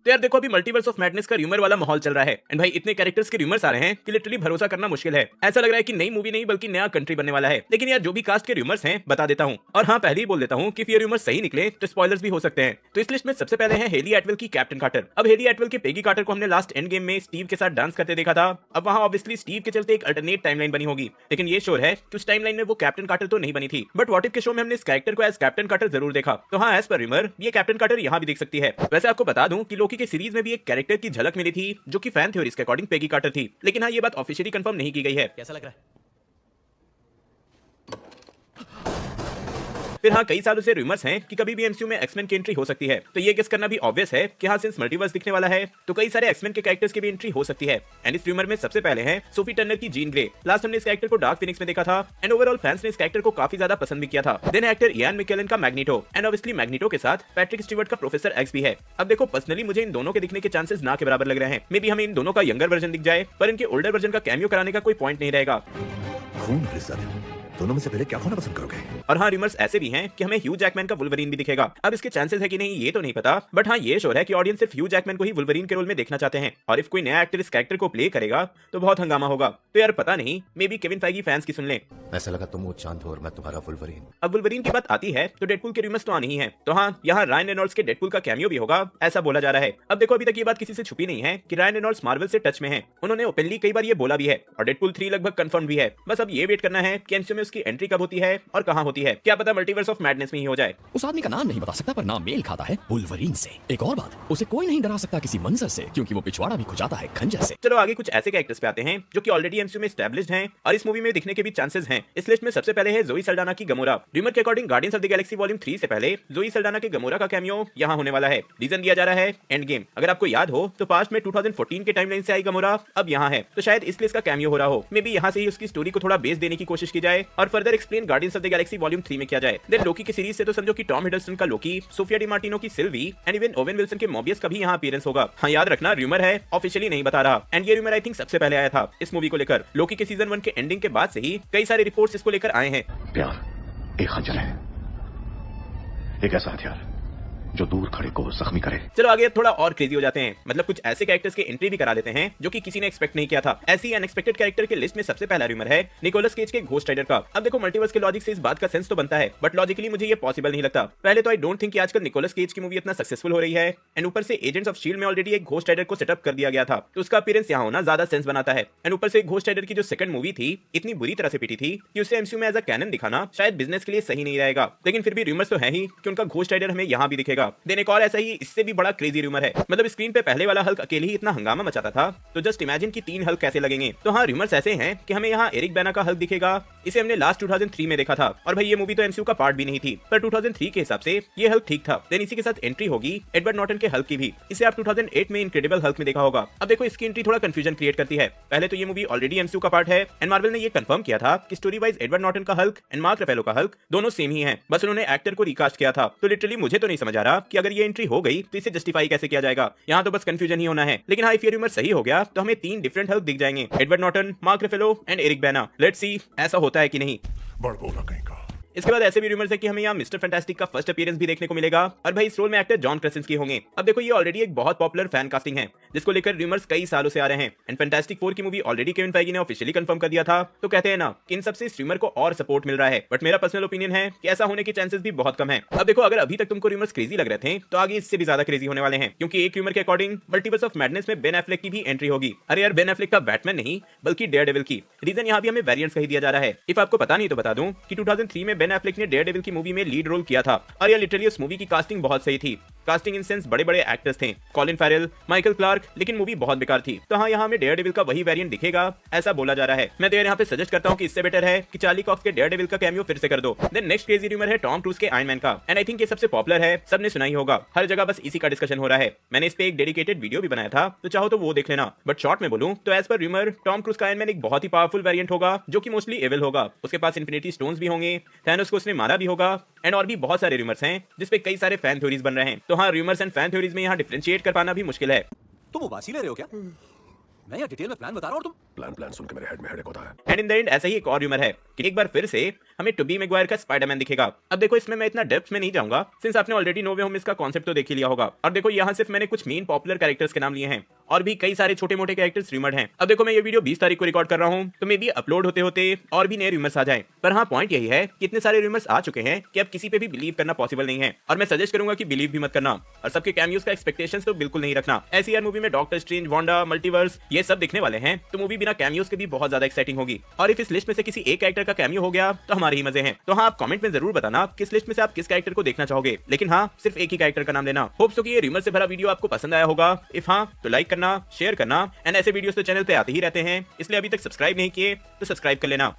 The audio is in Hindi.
तो यार देखो, अभी मल्टीवर्स ऑफ मैडनेस का रूमर वाला माहौल चल रहा है एंड भाई इतने कैरेक्टर्स के रूमर्स आ रहे हैं कि लिटरली भरोसा करना मुश्किल है। ऐसा लग रहा है कि नई मूवी नहीं बल्कि नया कंट्री बनने वाला है। लेकिन यार जो भी कास्ट के रूमर्स हैं बता देता हूँ, और हाँ पहले ही बोल देता हूँ कि ये रूमर्स सही निकले तो स्पॉयलर्स भी हो सकते हैं। तो इस लिस्ट में सबसे पहले है हेली एटवेल की कैप्टन कार्टर। अब हेली एटवेल के पेगी कार्टर को हमने लास्ट एंड गेम में स्टीव के साथ डांस करते देखा था। अब वहाँ ऑब्वियसली स्टीव के चलते एक अल्टरनेट टाइमलाइन बनी होगी, लेकिन ये श्योर है कि उस टाइमलाइन में वो कैप्टन कार्टर तो नहीं बनी थी। बट व्हाट इफ के शो में हमने इस कैरेक्टर को एज कैप्टन कार्टर जरूर देखा। तो हाँ, एज पर रूमर ये कैप्टन कार्टर यहाँ भी देख सकती है। वैसे आपको बता दूं कि लोकी के सीरीज में भी एक कैरेक्टर की झलक मिली थी जो कि फैन थ्योरीज के अकॉर्डिंग पेगी कार्टर थी, लेकिन हाँ ये बात ऑफिशियली कंफर्म नहीं की गई है। कैसा लग रहा है? फिर हाँ, कई सालों से रूमर्स हैं कि कभी भी एमसीयू में एक्समैन की एंट्री हो सकती है। तो ये गेस करना भी ऑब्वियस है कि हाँ, सिंस मल्टीवर्स दिखने वाला है तो कई सारे एक्समैन के कैरेक्टर्स की भी एंट्री हो सकती है। एंड इस रूमर में सबसे पहले है सोफी टर्नर की जीन ग्रे। लास्ट हमने इस कैरेक्टर को डार्क फिनिक्स में देखा था एंड ओवरऑल फैंस ने इस कैरेक्टर को काफी ज्यादा पसंद भी किया था। देन एक्टर इयान मैकेलन का मैग्नीटो एंड ऑब्वियसली मैग्नीटो के साथ पैट्रिक स्टीवर्ट का प्रोफेसर एक्स भी है। अब देखो, पर्सनली मुझे इन दोनों के दिखने के चांसेस ना के बराबर लग रहे हैं। मे बी हमें इन दोनों का यंगर वर्जन दिख जाए, पर इनके ओल्डर वर्जन का कैमियो कराने का कोई पॉइंट नहीं रहेगा। दोनों में से पहले क्या होना पसंद करोगे? और हाँ, रूमर्स ऐसे भी हैं कि हमें ह्यू जैकमैन का वुल्वरीन भी दिखेगा। अब इसके चांसेस है कि नहीं ये तो नहीं पता, बट हाँ ये श्योर है कि ऑडियंस सिर्फ ह्यू जैकमैन को ही वुल्वरीन के रोल में देखना चाहते हैं। और इफ कोई नया एक्टर इस कैरेक्टर को प्ले करेगा तो बहुत हंगामा होगा। तो यार पता नहीं, may be Kevin Feige fans की सुन लें। ऐसा लगा तुम वो चांद हो और मैं तुम्हारा वुल्वरीन। अब वुल्वरीन की बात आती है तो डेडपूल के रूमर्स तो आनी ही है। तो हाँ, यहाँ रायन रेनॉल्ड्स के डेडपूल का कैमियो भी होगा ऐसा बोला जा रहा है। अब देखो, अभी तक ये बात किसी से छुपी नहीं है कि रायन रेनॉल्ड्स मार्वल से टच में है। उन्होंने ओपनली कई बार ये बोला भी है और डेडपूल 3 लगभग कंफर्म भी है। बस अब ये वेट करना है कि एमसीयू में उसकी एंट्री कब होती है और कहां होती है। क्या पता मल्टीवर्स ऑफ मैडनेस में ही हो जाए। उस आदमी का नाम नहीं बता सकता पर नाम मेल खाता है वुल्वरीन से। एक और बात, उसे कोई नहीं डरा सकता किसी मंजर से, क्योंकि वो पिछवाड़ा भी खुजाता है खंजर से। चलो आगे कुछ ऐसे कैरेक्टर्स पे आते हैं जो कि ऑलरेडी एमसीयू में एस्टैब्लिश्ड हैं और इस मूवी में दिखने के भी चांसेस हैं। इस लिस्ट में सबसे पहले है जोई सल्डाना की गमोरा। रूमर के according guardians of the Galaxy volume 3 से पहले जोई सल्डाना के गमोरा का कैमियो यहां होने वाला है। रीजन दिया जा रहा है एंड गेम। अगर आपको याद हो तो पास्ट में 2014 के टाइमलाइन से आई गमोरा अब यहां है, तो शायद इसलिए इसका कैमियो हो रहा हो। मे बी यहां से ही उसकी स्टोरी को थोड़ा बेस देने की कोशिश की जाए और further explain guardians of the Galaxy volume 3 में किया जाए। देन लोकी की सीरीज से तो समझो कि टॉम हिडलस्टन का लोकी, सोफिया डी मार्टिनो की Sylvie and even Owen Wilson के मोबियस का भी यहाँ अपीयरेंस होगा। हाँ याद रखना, रूमर है, ऑफिशियली नहीं बता रहा। एंड ये रूमर आई थिंक सबसे पहले आया था इस मूवी को लेकर। लोकी के सीजन 1 के एंडिंग के बाद से ही कई सारे रिपोर्ट्स इसको लेकर आए हैं। प्यार एक खंजर है, एक ऐसा हथियार जो दूर खड़े को जख्मी करे। चलो आगे थोड़ा और क्रेजी हो जाते हैं। मतलब कुछ ऐसे कैरेक्टर्स के एंट्री भी करा देते हैं जो कि किसी ने एक्सपेक्ट नहीं किया था। ऐसी अनएक्सपेक्टेड कैरेक्टर के लिस्ट में सबसे पहला रूमर है निकोलस केज के घोस्ट राइडर का। अब देखो, मल्टीवर्स के लॉजिक से इस बात का सेंस तो बनता है, बट लॉजिकली मुझे ये पॉसिबल नहीं लगता। पहले तो आई डोंट थिंक कि आजकल निकोलस केज की मूवी इतना सक्सेसफुल हो रही है एंड ऊपर से एजेंट्स ऑफ शील्ड में ऑलरेडी एक घोस्ट राइडर को सेटअप कर दिया गया था, तो उसका अपीयरेंस यहाँ होना ज्यादा सेंस बनाता है। एंड ऊपर से घोस्ट राइडर की जो सेकंड मूवी थी इतनी बुरी तरह से पिटी थी कि उसे एमसीयू में एज अ कैनन दिखाना शायद बिजनेस के लिए सही नहीं रहेगा। लेकिन फिर भी रूमर्स तो है ही कि उनका घोस्ट राइडर हमें यहाँ भी दिखेगा। देन एक और ऐसा ही इससे भी बड़ा क्रेजी रूमर है। मतलब स्क्रीन पे पहले वाला हल्क अकेले ही इतना हंगामा मचाता था, तो जस्ट इमेजिन कि 3 हल्क कैसे लगेंगे। तो हाँ, रूमर्स ऐसे हैं कि हमें यहाँ एरिक बैना का हल्क दिखेगा। इसे हमने लास्ट 2003 में देखा था और भाई ये मूवी तो एमसीयू का पार्ट भी नहीं थी, पर 2003 के हिसाब से ये हल्क ठीक था। देन इसी के साथ एंट्री होगी एडवर्ड नॉर्टन के हल्क की भी। इसे आप 2008 में इनक्रेडिबल हल्क में देखा होगा। अब देखो, इसकी एंट्री थोड़ा कंफ्यूजन क्रिएट करती है। पहले तो ये मूवी ऑलरेडी एमसीयू का पार्ट है एंड मार्वल ने ये कंफर्म किया था कि स्टोरी वाइज एडवर्ड नॉर्टन का हल्क एंड मार्क रफेलो का हल्क दोनों सेम ही हैं, बस उन्होंने एक्टर को रिकास्ट किया था। तो लिटरली मुझे तो नहीं समझ आ रहा कि अगर ये एंट्री हो गई तो इसे जस्टिफाई कैसे किया जाएगा। यहाँ तो बस कंफ्यूजन ही होना है। लेकिन हाँ, इफ ये रूमर सही हो गया तो हमें 3 डिफरेंट हल्क दिख जाएंगे, Edward Norton, Mark Ruffalo and Eric Bana. Let's see ऐसा होता है कि नहीं। बड़ बोला कहीं का। इसके बाद ऐसे भी रूमर्स है कि हमें यहाँ मिस्टर फैंटास्टिक का फर्स्ट अपीयरेंस भी देखने को मिलेगा और भाई इस रोल में एक्टर जॉन क्रेसिंस्की होंगे। अब देखो, ये ऑलरेडी एक बहुत पॉपुलर फैन कास्टिंग है जिसको लेकर रूमर्स कई सालों से आ रहे हैं एंड फैंटास्टिक 4 की मूवी ऑलरेडी केविन फाइगी ने ऑफिशियली कंफर्म कर दिया था। तो कहते हैं ना कि इन सबसे इस रूमर को और सपोर्ट मिल रहा है, बट मेरा पर्सनल ओपिनियन है कि ऐसा होने के चांसेस भी बहुत कम है। अब देखो, अगर अभी तक तुमको रूमर्स क्रेजी लग रहे थे तो आगे इससे भी ज्यादा क्रेजी होने वाले हैं, क्योंकि एक रूमर के अकॉर्डिंग मल्टीवर्स ऑफ मैडनेस में बेन एफ्लेक की भी एंट्री होगी। अरे यार, बेन एफ्लेक का बैटमैन नहीं बल्कि डेयरडेविल की। रीजन यहाँ भी हमें वेरिएंट्स कही दिया जा रहा है। इफ आपको पता नहीं तो बता दूं कि 2003 में बेन एफ्लेक ने डेयरडेविल की मूवी में लीड रोल किया था और ये लिटरली उस मूवी की कास्टिंग बहुत सही थी। कास्टिंग इन सेंस बड़े बड़े एक्टर्स थे, कॉलिन फैरेल, माइकल क्लार्क, लेकिन मूवी बहुत बेकार थी। तो हाँ, यहाँ हमें डेयरडेविल का वही वेरिएंट दिखेगा ऐसा बोला जा रहा है। मैं तो यार यहाँ पे सजेस्ट करता हूँ कि इससे बेटर है कि चार्ली कॉक्स के डेयरडेविल का कैमियो फिर से कर दो। देन नेक्स्ट क्रेजी रूमर है टॉम क्रूज के आयरन मैन का एंड आई थिंक ये सबसे पॉपुलर है, सबने सुना ही होगा, हर जगह बस इसी का डिस्कशन हो रहा है। मैंने इस पे एक डेडिकेटेड वीडियो भी बनाया था, तो चाहो तो वो देख लेना। बट शॉर्ट में बोलूं तो as per rumour Tom Cruise का आयरन मैन एक बहुत ही पावरफुल वेरिएंट होगा जो कि मोस्टली एविल होगा। उसके पास इन्फिनिटी स्टोन्स भी होंगे, थैनोस को उसने मारा भी होगा एंड और भी बहुत सारे रूमर्स हैं जिसपे कई सारे फैन थ्योरीज बन रहे हैं। तो हाँ, रूमर्स एंड फैन थ्योरीज में यहाँ डिफरेंशिएट कर पाना भी मुश्किल है। तुम उबासी ले रहे हो क्या? मैं यहाँ डिटेल में प्लान बता रहा हूँ और तुम प्लान सुन के मेरे हेड में हेडेक होता है। एंड इन द एंड ऐसा ही एक और र्यूमर है कि एक बार फिर से हमें टोबी मैगवायर का स्पाइडरमैन दिखेगा। अब देखो इसमें मैं इतना डेप्थ में नहीं जाऊंगा सिंस आपने ऑलरेडी नो वे होम इसका कॉन्सेप्ट तो देख ही लिया होगा। और देखो यहाँ सिर्फ मैंने कुछ मेन पॉपुलर कैरेक्टर्स के नाम लिए हैं और भी कई सारे छोटे मोटे कैरेक्टर्स र्यूमर्ड हैं। अब देखो मैं ये वीडियो 20 तारीख को रिकॉर्ड कर रहा हूँ तो मे बी अपलोड होते होते और भी नए र्यूमर्स आ जाए। पर हाँ पॉइंट यही है कि इतने सारे र्यूमर्स आ चुके हैं कि अब किसी पे भी बिलीव करना पॉसिबल नहीं है और मैं सजेस्ट करूंगा कि बिलीव भी मत करना और सबके कैमियोस का एक्सपेक्टेशंस तो बिल्कुल नहीं रखना। ऐसी यार मूवी में डॉक्टर स्ट्रेंज, वांडा, मल्टीवर्स ये सब दिखने वाले हैं तो मूवी बिना कैमियोस के भी बहुत ज्यादा एक्साइटिंग होगी। और इफ इस लिस्ट में से किसी एक कैरेक्टर का कैमियो हो गया तो हमारे ही मजे हैं। तो हाँ आप कमेंट में जरूर बताना किस लिस्ट में से आप किस कैरेक्टर को देखना चाहोगे, लेकिन हाँ सिर्फ एक ही कैरेक्टर का नाम लेना। होप सो कि ये र्यूमर से भरा वीडियो आपको पसंद आया होगा। इफ हाँ तो लाइक करना, शेयर करना एंड ऐसे वीडियोस तो चैनल पे आते ही रहते हैं, इसलिए अभी तक सब्सक्राइब नहीं किए तो सब्सक्राइब कर लेना।